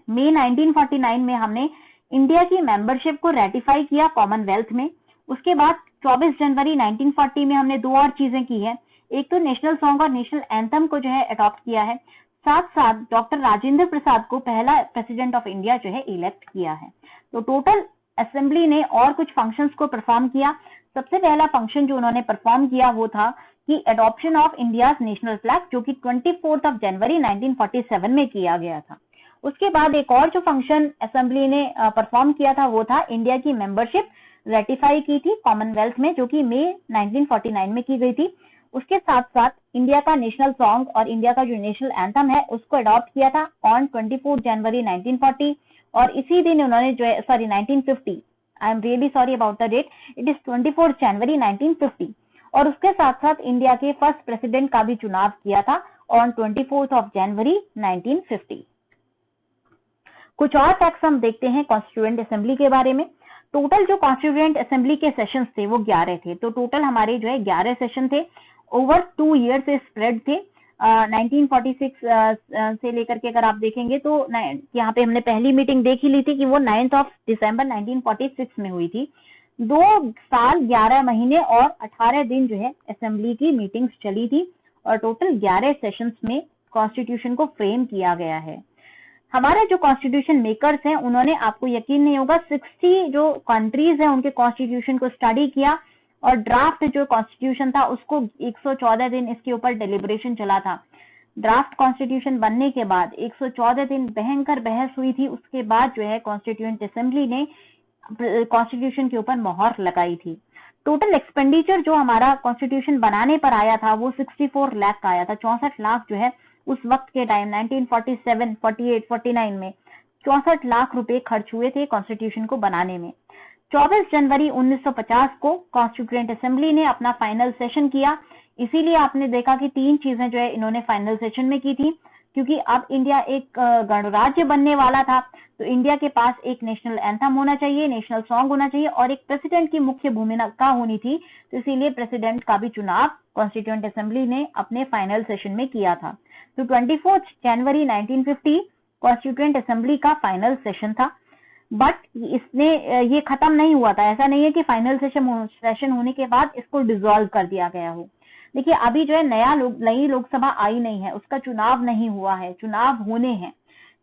मई 1949 में हमने इंडिया की मेंबरशिप को रेटिफाई किया कॉमनवेल्थ में। उसके बाद 24 जनवरी 1940 में हमने दो और चीजें की है, एक तो नेशनल सॉन्ग और नेशनल एंथम को जो है अडॉप्ट किया है, साथ साथ डॉक्टर राजेंद्र प्रसाद को पहला प्रेसिडेंट ऑफ इंडिया जो है इलेक्ट किया है। तो टोटल असेंबली ने और कुछ फंक्शंस को परफॉर्म किया। सबसे पहला फंक्शन जो उन्होंने परफॉर्म किया वो था कि adoption of India's national flag, जो कि 24 जनवरी 1947 में किया गया था। उसके बाद एक और जो फंक्शन असेंबली ने परफॉर्म किया था वो था इंडिया की मेंबरशिप रेटिफाई की थी कॉमनवेल्थ में, जो कि मई 1949 में की गई थी। उसके साथ साथ इंडिया का नेशनल सॉन्ग और इंडिया का जो नेशनल एंथम है उसको अडॉप्ट किया था ऑन 24 जनवरी 1940, और इसी दिन उन्होंने जो है 1950, I am really sorry about the date, it is 24 January 1950। और उसके साथ साथ इंडिया के फर्स्ट प्रेसिडेंट का भी चुनाव किया था ऑन 24 जनवरी 1950। कुछ और फैक्ट्स हम देखते हैं कॉन्स्टिट्यूएंट असेंबली के बारे में। टोटल जो कॉन्स्टिट्यूएंट असेंबली के सेशंस थे वो 11 थे। तो टोटल हमारे जो है 11 सेशन थे, ओवर 2 ईयर से स्प्रेड थे। 1946 से लेकर के अगर आप देखेंगे तो यहाँ पे हमने पहली मीटिंग देख ही ली थी कि वो 9 दिसंबर 1946 में हुई थी। 2 साल 11 महीने और 18 दिन जो है असेंबली की मीटिंग्स चली थी, और टोटल 11 सेशंस में कॉन्स्टिट्यूशन को फ्रेम किया गया है। हमारा जो कॉन्स्टिट्यूशन मेकर्स हैं उन्होंने, आपको यकीन नहीं होगा, 60 जो कंट्रीज हैं उनके कॉन्स्टिट्यूशन को स्टडी किया, और ड्राफ्ट जो कॉन्स्टिट्यूशन था उसको 114 दिन इसके ऊपर डेलिब्रेशन चला था। ड्राफ्ट कॉन्स्टिट्यूशन बनने के बाद 114 दिन भयंकर बहस हुई थी। उसके बाद जो है कॉन्स्टिट्यूएंट असेंबली ने कॉन्स्टिट्यूशन के ऊपर मोहर लगाई थी। टोटल एक्सपेंडिचर जो हमारा कॉन्स्टिट्यूशन बनाने पर आया था वो 64 लाख का आया था। 64 लाख जो है उस वक्त के टाइम 1947, 48, 49 में 64 लाख रुपए खर्च हुए थे कॉन्स्टिट्यूशन को बनाने में। 24 जनवरी 1950 को कॉन्स्टिट्यूएंट असेंबली ने अपना फाइनल सेशन किया। इसीलिए आपने देखा कि 3 चीजें जो है इन्होंने फाइनल सेशन में की थी, क्योंकि अब इंडिया एक गणराज्य बनने वाला था। तो इंडिया के पास एक नेशनल एंथम होना चाहिए, नेशनल सॉन्ग होना चाहिए, और एक प्रेसिडेंट की मुख्य भूमिका होनी थी। तो इसीलिए प्रेसिडेंट का भी चुनाव कॉन्स्टिट्यूएंट असेंबली ने अपने फाइनल सेशन में किया था। तो 24 जनवरी 1950 कॉन्स्टिट्यूएंट असेंबली का फाइनल सेशन था। बट इसने ये खत्म नहीं हुआ था। ऐसा नहीं है कि फाइनल सेशन होने के बाद इसको डिसॉल्व कर दिया गया हो। देखिए अभी जो है नई लोकसभा आई नहीं है, उसका चुनाव नहीं हुआ है, चुनाव होने हैं।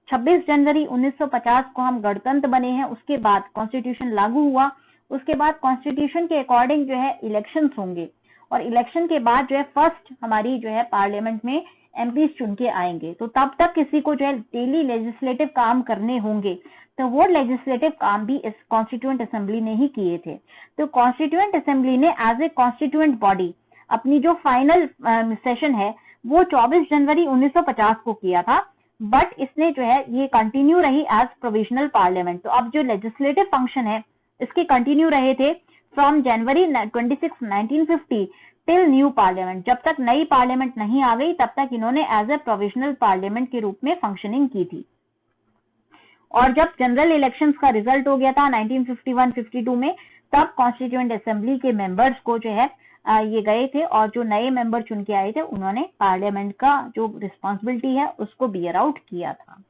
26 जनवरी 1950 को हम गणतंत्र बने हैं, उसके बाद कॉन्स्टिट्यूशन लागू हुआ। उसके बाद कॉन्स्टिट्यूशन के अकॉर्डिंग जो है इलेक्शंस होंगे, और इलेक्शन के बाद जो है फर्स्ट हमारी जो है पार्लियामेंट में एमपी चुन के आएंगे। तो तब तक किसी को जो है डेली लेजिस्लेटिव काम करने होंगे, तो वो लेजिस्लेटिव काम भी इस कॉन्स्टिट्यूएंट असेंबली ने ही किए थे। तो कॉन्स्टिट्यूएंट असेंबली ने एज ए कॉन्स्टिट्यूएंट बॉडी अपनी जो फाइनल सेशन है वो 24 जनवरी 1950 को किया था, बट इसने जो है ये कंटिन्यू रही एज प्रोविजनल पार्लियामेंट। तो अब जो लेजिस्लेटिव फंक्शन है इसके कंटिन्यू रहे थे from January 26, 1950 till new parliament. जब तक नई पार्लियामेंट नहीं आ गई तब तक इन्होंने एज ए प्रोविजनल पार्लियामेंट के रूप में फंक्शनिंग की थी। और जब जनरल इलेक्शंस का रिजल्ट हो गया था 1951-52 में, तब कॉन्स्टिट्यूएंट असेंबली के मेंबर्स को जो है ये गए थे, और जो नए मेंबर चुन के आए थे उन्होंने पार्लियामेंट का जो रिस्पॉन्सिबिलिटी है उसको बियर आउट किया था।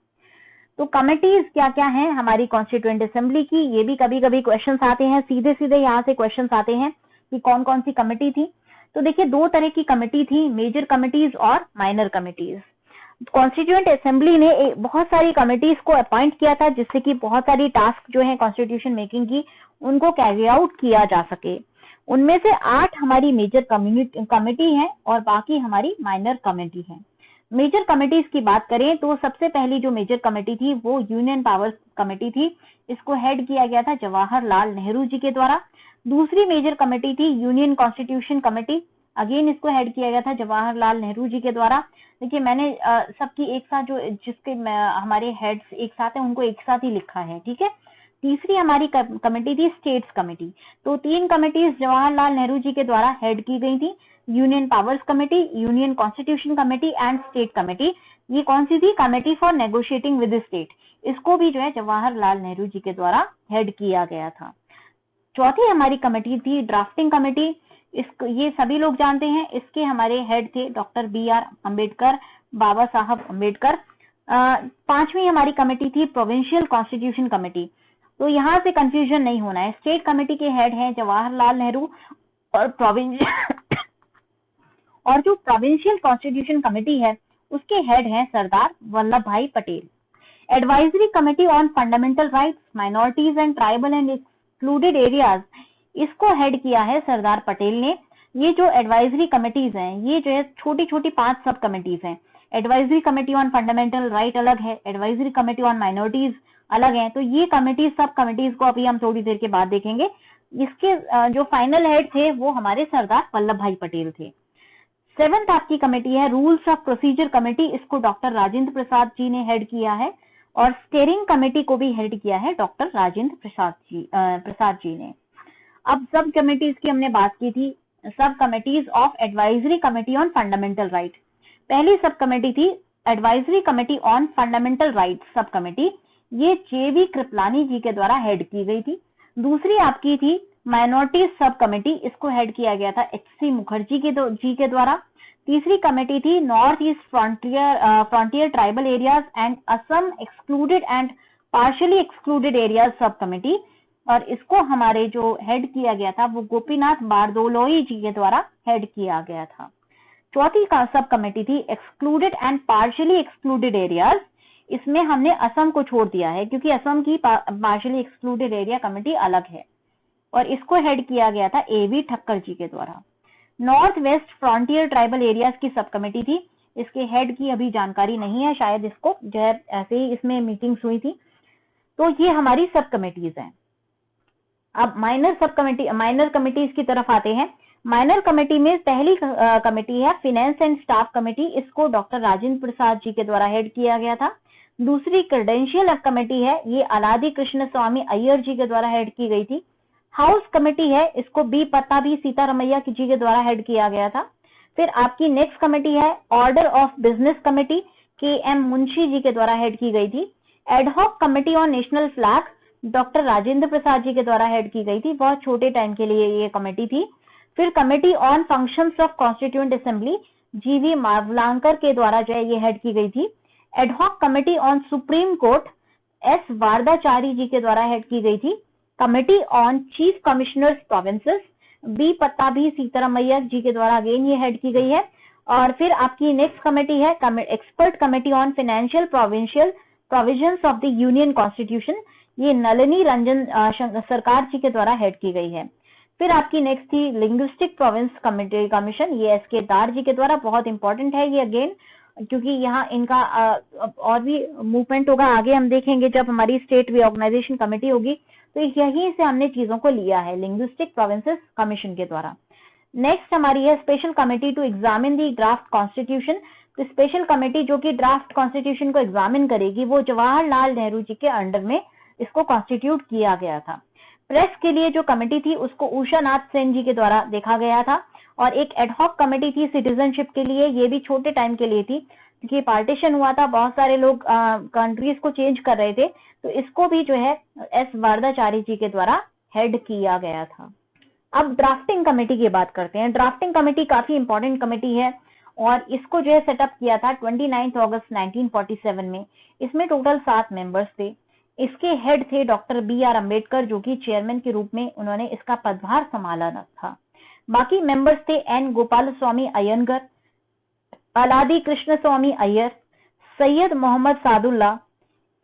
तो कमिटीज क्या क्या हैं हमारी कॉन्स्टिट्यूएंट असेंबली की, ये भी कभी कभी क्वेश्चन आते हैं, सीधे सीधे यहाँ से क्वेश्चन आते हैं कि कौन कौन सी कमिटी थी। तो देखिए 2 तरह की कमिटी थी, मेजर कमिटीज और माइनर कमिटीज। कॉन्स्टिट्यूएंट असेंबली ने बहुत सारी कमिटीज को अपॉइंट किया था, जिससे कि बहुत सारी टास्क जो है कॉन्स्टिट्यूशन मेकिंग की उनको कैरी आउट किया जा सके। उनमें से 8 हमारी मेजर कमिटी है और बाकी हमारी माइनर कमिटी है। मेजर कमिटीज की बात करें तो सबसे पहली जो मेजर कमिटी थी वो यूनियन पावर्स कमिटी थी। इसको हेड किया गया था जवाहरलाल नेहरू जी के द्वारा। दूसरी मेजर कमिटी थी यूनियन कॉन्स्टिट्यूशन कमिटी, अगेन इसको हेड किया गया था जवाहरलाल नेहरू जी के द्वारा। देखिए मैंने सबकी एक साथ जो जिसके हमारे हेड्स एक साथ हैं उनको एक साथ ही लिखा है, ठीक है। तीसरी हमारी कमेटी थी स्टेट्स कमेटी। तो 3 कमेटीज जवाहरलाल नेहरू जी के द्वारा हेड की गई थी, union powers committee, union constitution committee and state committee. ये कौन सी थी? Committee for negotiating with state. इसको भी जो है जवाहरलाल नेहरू जी के द्वारा हेड किया गया था। चौथी हमारी कमेटी थी ड्राफ्टिंग कमेटी। इसको ये सभी लोग जानते हैं, इसके हमारे हेड थे डॉक्टर BR अम्बेडकर, बाबा साहब अम्बेडकर। 5वीं हमारी कमेटी थी प्रोविंशियल कॉन्स्टिट्यूशन कमेटी। तो यहाँ से कंफ्यूजन नहीं होना है। स्टेट कमेटी के हेड हैं जवाहरलाल नेहरू और जो प्रोविंशियल कॉन्स्टिट्यूशन कमेटी है उसके हेड हैं सरदार वल्लभ भाई Patel. Advisory committee on fundamental rights, minorities and tribal and excluded areas, इसको हेड किया है सरदार पटेल ने। ये जो एडवाइजरी कमेटीज हैं ये जो है छोटी छोटी 5 सब कमेटीज हैं। Advisory committee on fundamental right अलग है, एडवाइजरी कमेटी ऑन माइनॉरिटीज अलग है। तो ये कमेटी सब कमेटीज को अभी हम थोड़ी देर के बाद देखेंगे। इसके जो फाइनल हेड थे वो हमारे सरदार वल्लभ भाई पटेल थे। 7th आपकी कमेटी है रूल्स ऑफ प्रोसीजर कमेटी, इसको डॉक्टर राजेंद्र प्रसाद जी ने हेड किया है और स्टीयरिंग कमेटी को भी हेड किया है डॉक्टर राजेंद्र प्रसाद जी ने। अब सब कमेटीज की हमने बात की थी, सब committees of advisory committee on fundamental right. पहली सब कमेटी थी advisory committee on fundamental right sub committee, ये जेवी कृपलानी जी के द्वारा हेड की गई थी। दूसरी आपकी थी माइनॉरिटीज सब कमेटी, इसको हेड किया गया था एचसी मुखर्जी जी के द्वारा। तीसरी कमेटी थी north east frontier tribal areas and Assam excluded and partially excluded areas sub committee, और इसको हमारे जो हेड किया गया था वो गोपीनाथ बारदोलोई जी के द्वारा हेड किया गया था। चौथी का सब कमेटी थी excluded and partially excluded areas, इसमें हमने असम को छोड़ दिया है क्योंकि असम की पार्शियली एक्सक्लूडेड एरिया कमेटी अलग है और इसको हेड किया गया था एवी ठक्कर जी के द्वारा। North west frontier tribal areas की सब कमेटी थी, इसके हेड की अभी जानकारी नहीं है, शायद इसको जो है ऐसे ही इसमें मीटिंग्स हुई थी। तो ये हमारी सब कमेटीज हैं। अब माइनर कमेटीज की तरफ आते हैं। माइनर कमेटी में पहली कमेटी है फिनेंस एंड स्टाफ कमेटी, इसको डॉक्टर राजेंद्र प्रसाद जी के द्वारा हेड किया गया था। दूसरी क्रेडेंशियल कमेटी है, ये अलादी कृष्ण स्वामी अय्यर जी के द्वारा हेड की गई थी। हाउस कमेटी है, इसको बी पत्ताभी सीतारमैया जी के द्वारा हेड किया गया था। फिर आपकी नेक्स्ट कमेटी है order of business committee, K M Munshi ji के द्वारा हेड की गई थी। Ad hoc committee on national flag, doctor Rajendra Prasad ji के द्वारा हेड की गई थी, बहुत छोटे टाइम के लिए ये कमेटी थी। फिर committee on functions of constituent assembly, जीवी मावलांकर के द्वारा जो है ये हेड की गई थी। Ad hoc committee on Supreme Court, S Varadachari ji के द्वारा हेड की गई थी। Committee on chief commissioners provinces, B Pattabhi Sitaramayya ji के द्वारा अगेन ये हेड की गई है। और फिर आपकी नेक्स्ट कमेटी है expert committee on financial provincial provisions of the union constitution, ये नलिनी रंजन सरकार जी के द्वारा हेड की गई है। फिर आपकी नेक्स्ट थी लिंग्विस्टिक प्रोविंस कमेटी कमीशन, ये एसके दार जी के द्वारा, बहुत इंपॉर्टेंट है ये अगेन, क्योंकि यहाँ इनका और भी मूवमेंट होगा, आगे हम देखेंगे जब हमारी स्टेट रीऑर्गेनाइजेशन कमेटी होगी। तो यहीं से हमने चीजों को लिया है लिंग्विस्टिक प्रोविंसेस कमीशन के द्वारा। नेक्स्ट हमारी है special committee to examine the draft constitution. तो स्पेशल कमेटी जो कि ड्राफ्ट कॉन्स्टिट्यूशन को एग्जामिन करेगी, वो जवाहरलाल नेहरू जी के अंडर में इसको कॉन्स्टिट्यूट किया गया था। प्रेस के लिए जो कमेटी थी उसको उषा नाथ सेन जी के द्वारा देखा गया था। और एक एडहॉक कमेटी थी सिटीजनशिप के लिए, ये भी छोटे टाइम के लिए थी क्योंकि पार्टीशन हुआ था, बहुत सारे लोग कंट्रीज को चेंज कर रहे थे, तो इसको भी जो है एस वारदाचारी जी के द्वारा हेड किया गया था। अब ड्राफ्टिंग कमेटी की बात करते हैं। ड्राफ्टिंग कमेटी काफी इंपॉर्टेंट कमेटी है और इसको जो है सेटअप किया था 29 अगस्त 1947 में। इसमें टोटल 7 मेंबर्स थे। इसके हेड थे डॉक्टर बी.आर. अम्बेडकर, जो कि चेयरमैन के रूप में उन्होंने इसका पदभार संभाला था। बाकी मेंबर्स थे एन गोपाल स्वामी अयंगर, अलादी कृष्ण स्वामी अय्यर, सैयद मोहम्मद सादुल्ला,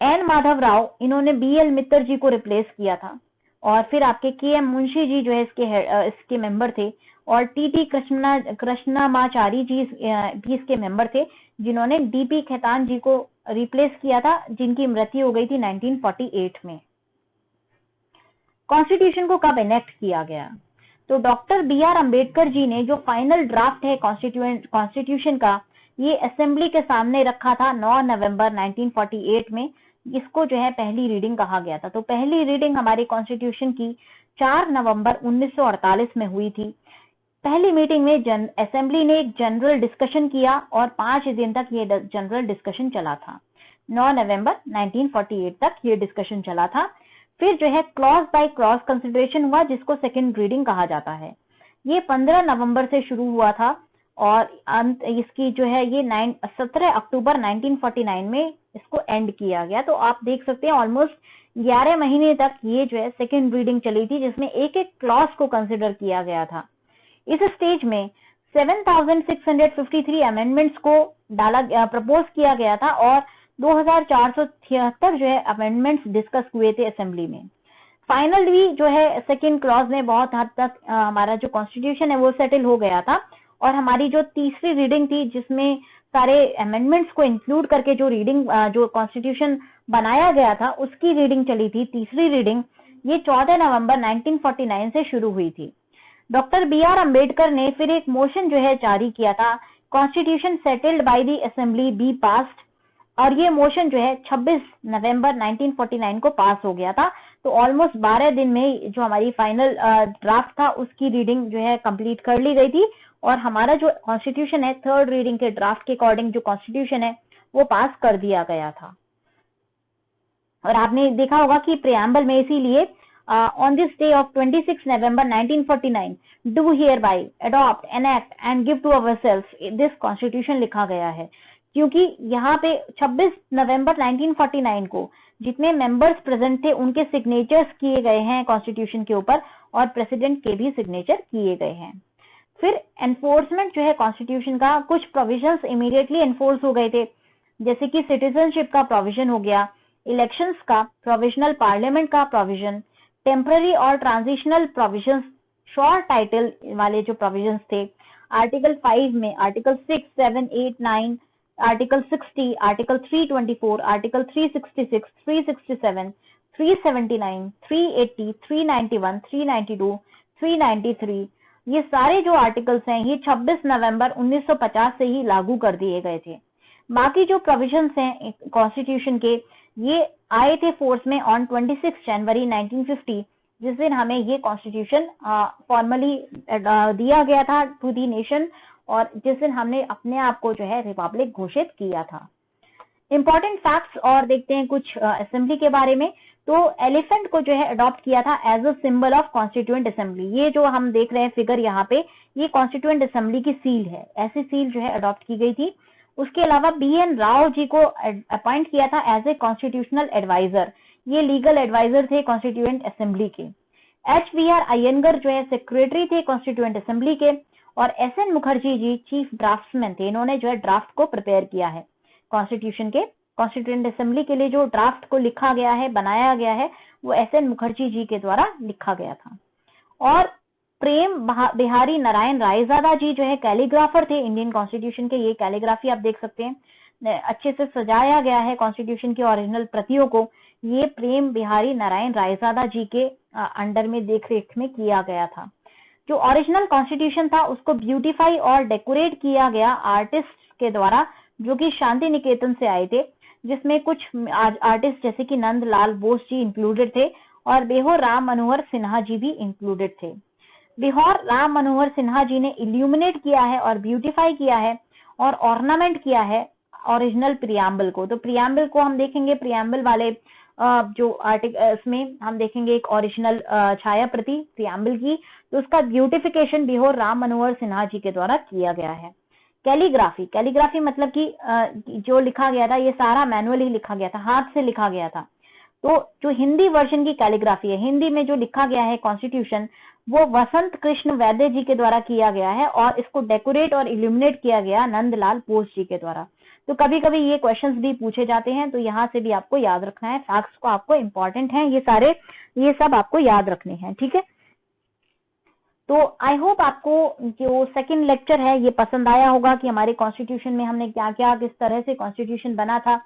एन माधव राव, इन्होंने बी.एल. मित्तर जी को रिप्लेस किया था। और फिर आपके के.एम. मुंशी जी जो है इसके मेंबर थे, और टी.टी. कृष्णमाचारी जी भी इसके मेंबर थे, जिन्होंने डी.पी. खेतान जी को रिप्लेस किया था, जिनकी मृत्यु हो गई थी 1948 में। कॉन्स्टिट्यूशन को कब इनेक्ट किया गया? तो डॉक्टर बी.आर. अम्बेडकर जी ने जो फाइनल ड्राफ्ट है कॉन्स्टिट्यूशन का, ये असेंबली के सामने रखा था 9 नवंबर 1948 में। इसको जो है पहली रीडिंग कहा गया था। तो पहली रीडिंग हमारे कॉन्स्टिट्यूशन की 4 नवंबर 1948 में हुई थी। पहली मीटिंग में असेंबली ने एक जनरल डिस्कशन किया और 5 दिन तक ये जनरल डिस्कशन चला था। 9 नवंबर 1948 तक ये डिस्कशन चला था। फिर जो है क्लॉज बाय क्लॉज कंसिडरेशन हुआ, जिसको सेकंड रीडिंग कहा जाता है। ये 15 नवंबर से शुरू हुआ था और अंत इसकी जो है ये 17 अक्टूबर 1949 में इसको एंड किया गया। तो आप देख सकते हैं ऑलमोस्ट 11 महीने तक ये जो है सेकेंड रीडिंग चली थी, जिसमें एक एक क्लॉज को कंसिडर किया गया था। इस स्टेज में 7,653 अमेंडमेंट्स को प्रपोज किया गया था और 2,476 जो है अमेंडमेंट्स डिस्कस हुए थे असेंबली में। फाइनली जो है सेकेंड क्लॉज में बहुत हद तक हमारा जो कॉन्स्टिट्यूशन है वो सेटल हो गया था, और हमारी जो तीसरी रीडिंग थी जिसमें सारे अमेंडमेंट्स को इंक्लूड करके जो रीडिंग जो कॉन्स्टिट्यूशन बनाया गया था उसकी रीडिंग चली थी, तीसरी रीडिंग, ये 14 नवंबर 1949 से शुरू हुई थी। डॉक्टर BR अम्बेडकर ने फिर एक मोशन जो है जारी किया था, constitution settled by the assembly be passed, और ये मोशन जो है 26 नवंबर 1949 को पास हो गया था। तो ऑलमोस्ट 12 दिन में जो हमारी फाइनल ड्राफ्ट था उसकी रीडिंग जो है कंप्लीट कर ली गई थी, और हमारा जो कॉन्स्टिट्यूशन है थर्ड रीडिंग के ड्राफ्ट के अकॉर्डिंग जो कॉन्स्टिट्यूशन है वो पास कर दिया गया था। और आपने देखा होगा कि प्रियम्बल में इसीलिए on this day of 26 November 1949 do hereby adopt, enact and give to ourselves this constitution लिखा गया है, क्योंकि यहाँ पे 26 नवंबर 1949 को जितने मेंबर्स प्रेजेंट थे उनके सिग्नेचर्स किए गए हैं कॉन्स्टिट्यूशन के ऊपर, और प्रेसिडेंट के भी सिग्नेचर किए गए हैं। फिर एनफोर्समेंट जो है कॉन्स्टिट्यूशन का, कुछ प्रोविजंस इमीडिएटली एनफोर्स हो गए थे, जैसे कि सिटीजनशिप का प्रोविजन हो गया, इलेक्शंस का, प्रोविजनल पार्लियामेंट का प्रोविजन, टेम्पररी और ट्रांजिशनल प्रोविजंस, शॉर्ट टाइटल वाले जो प्रोविजंस थे, आर्टिकल 5 में आर्टिकल 6, 7, 8, 9, आर्टिकल 60, आर्टिकल 324, आर्टिकल 366, 367, 379, 380, 391, 392, 393, ये सारे जो आर्टिकल्स हैं ये 26 नवंबर 1950 से ही लागू कर दिए गए थे। बाकी जो प्रोविजंस हैं कॉन्स्टिट्यूशन के ये आए थे फोर्स में ऑन 26 जनवरी 1950, जिस दिन हमें ये कॉन्स्टिट्यूशन फॉर्मली दिया गया था टू दी नेशन, और जिस दिन हमने अपने आप को जो है रिपब्लिक घोषित किया था। इंपॉर्टेंट फैक्ट्स और देखते हैं कुछ असेंबली के बारे में। तो एलिफेंट को जो है अडॉप्ट किया था as a symbol of constituent assembly. ये जो हम देख रहे हैं फिगर यहाँ पे, ये कॉन्स्टिट्यूएंट असेंबली की सील है, ऐसी सील जो है अडॉप्ट की गई थी। उसके अलावा BN राव जी को अपॉइंट किया था एज ए कॉन्स्टिट्यूशनल एडवाइजर, ये लीगल एडवाइजर थे कॉन्स्टिट्यूएंट असेंबली के। HVR अयंगर जो है सेक्रेटरी थे कॉन्स्टिट्यूएंट असेंबली के, और SN Mukherjee ji chief draughtsman थे, इन्होंने जो है ड्राफ्ट को प्रिपेयर किया है कॉन्स्टिट्यूशन के। कॉन्स्टिट्यूएंट असेंबली के लिए जो ड्राफ्ट को लिखा गया है, बनाया गया है, वो SN मुखर्जी जी के द्वारा लिखा गया था। और प्रेम बिहारी नारायण रायजादा जी जो है कैलीग्राफर थे इंडियन कॉन्स्टिट्यूशन के। ये कैलीग्राफी आप देख सकते हैं, अच्छे से सजाया गया है कॉन्स्टिट्यूशन की ओरिजिनल प्रतियों को। ये प्रेम बिहारी नारायण रायजादा जी के अंडर में देखरेख में किया गया था। जो ओरिजिनल कॉन्स्टिट्यूशन था उसको ब्यूटीफाई और डेकोरेट किया गया आर्टिस्ट के द्वारा, जो कि शांति निकेतन से आए थे, जिसमें कुछ आर्टिस्ट जैसे कि नंदलाल बोस जी इंक्लूडेड थे, और बेहोर राम मनोहर सिन्हा जी भी इंक्लूडेड थे। बेहोर राम मनोहर सिन्हा जी ने इल्यूमिनेट किया है और ब्यूटीफाई किया है और ऑर्नामेंट किया है ओरिजिनल प्रियम्बल को। तो प्रियम्बल को हम देखेंगे, प्रियम्बल वाले जो आर्टिकल इसमें हम देखेंगे एक ओरिजिनल छाया प्रति प्रियम्बल की, तो उसका ब्यूटिफिकेशन बेहोर राम मनोहर सिन्हा जी के द्वारा किया गया है। कैलीग्राफी मतलब कि जो लिखा गया था ये सारा मैनुअली लिखा गया था, हाथ से लिखा गया था। तो जो हिंदी वर्जन की कैलीग्राफी है, हिंदी में जो लिखा गया है कॉन्स्टिट्यूशन, वो वसंत कृष्ण वैद्य जी के द्वारा किया गया है, और इसको डेकोरेट और इल्यूमिनेट किया गया नंदलाल बोस जी के द्वारा। तो कभी कभी ये क्वेश्चंस भी पूछे जाते हैं, तो यहाँ से भी आपको याद रखना है, फैक्ट्स को आपको इंपॉर्टेंट है ये सारे, ये सब आपको याद रखने हैं, ठीक है। तो आई होप आपको जो सेकंड लेक्चर है ये पसंद आया होगा कि हमारे कॉन्स्टिट्यूशन में हमने क्या क्या किस तरह से कॉन्स्टिट्यूशन बना था।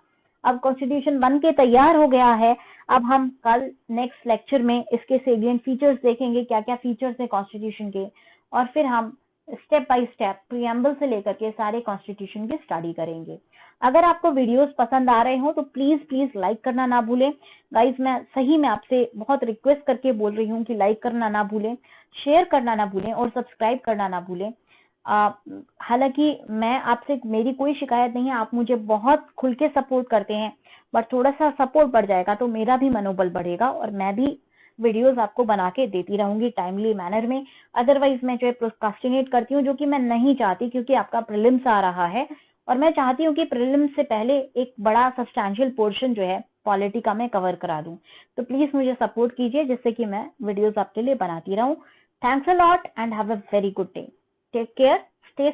अब कॉन्स्टिट्यूशन बन के तैयार हो गया है, अब हम कल नेक्स्ट लेक्चर में इसके सेलिएंट फीचर्स देखेंगे, क्या क्या फीचर्स है कॉन्स्टिट्यूशन के, और फिर हम स्टेप बाय स्टेप प्रियम्बल से लेकर के सारे कॉन्स्टिट्यूशन की स्टडी करेंगे। अगर आपको वीडियोस पसंद आ रहे हो तो प्लीज लाइक करना ना भूलें गाइज। मैं सही में आपसे बहुत रिक्वेस्ट करके बोल रही हूँ कि लाइक करना ना भूलें, शेयर करना ना भूलें और सब्सक्राइब करना ना भूलें। हालांकि मैं आपसे मेरी कोई शिकायत नहीं है, आप मुझे बहुत खुल के सपोर्ट करते हैं, बट थोड़ा सा सपोर्ट बढ़ जाएगा तो मेरा भी मनोबल बढ़ेगा और मैं भी वीडियोस आपको बना के देती रहूंगी टाइमली मैनर में। अदरवाइज मैं जो है प्रोक्रास्टिनेट करती हूँ, जो कि मैं नहीं चाहती, क्योंकि आपका प्रीलिम्स आ रहा है और मैं चाहती हूँ कि प्रीलिम्स से पहले एक बड़ा सब्सटैंशियल पोर्शन जो है पॉलिटी का मैं कवर करा दूं। तो प्लीज मुझे सपोर्ट कीजिए जिससे कि मैं वीडियोस आपके लिए बनाती रहूं। Thanks a lot and have a very good day. Take care.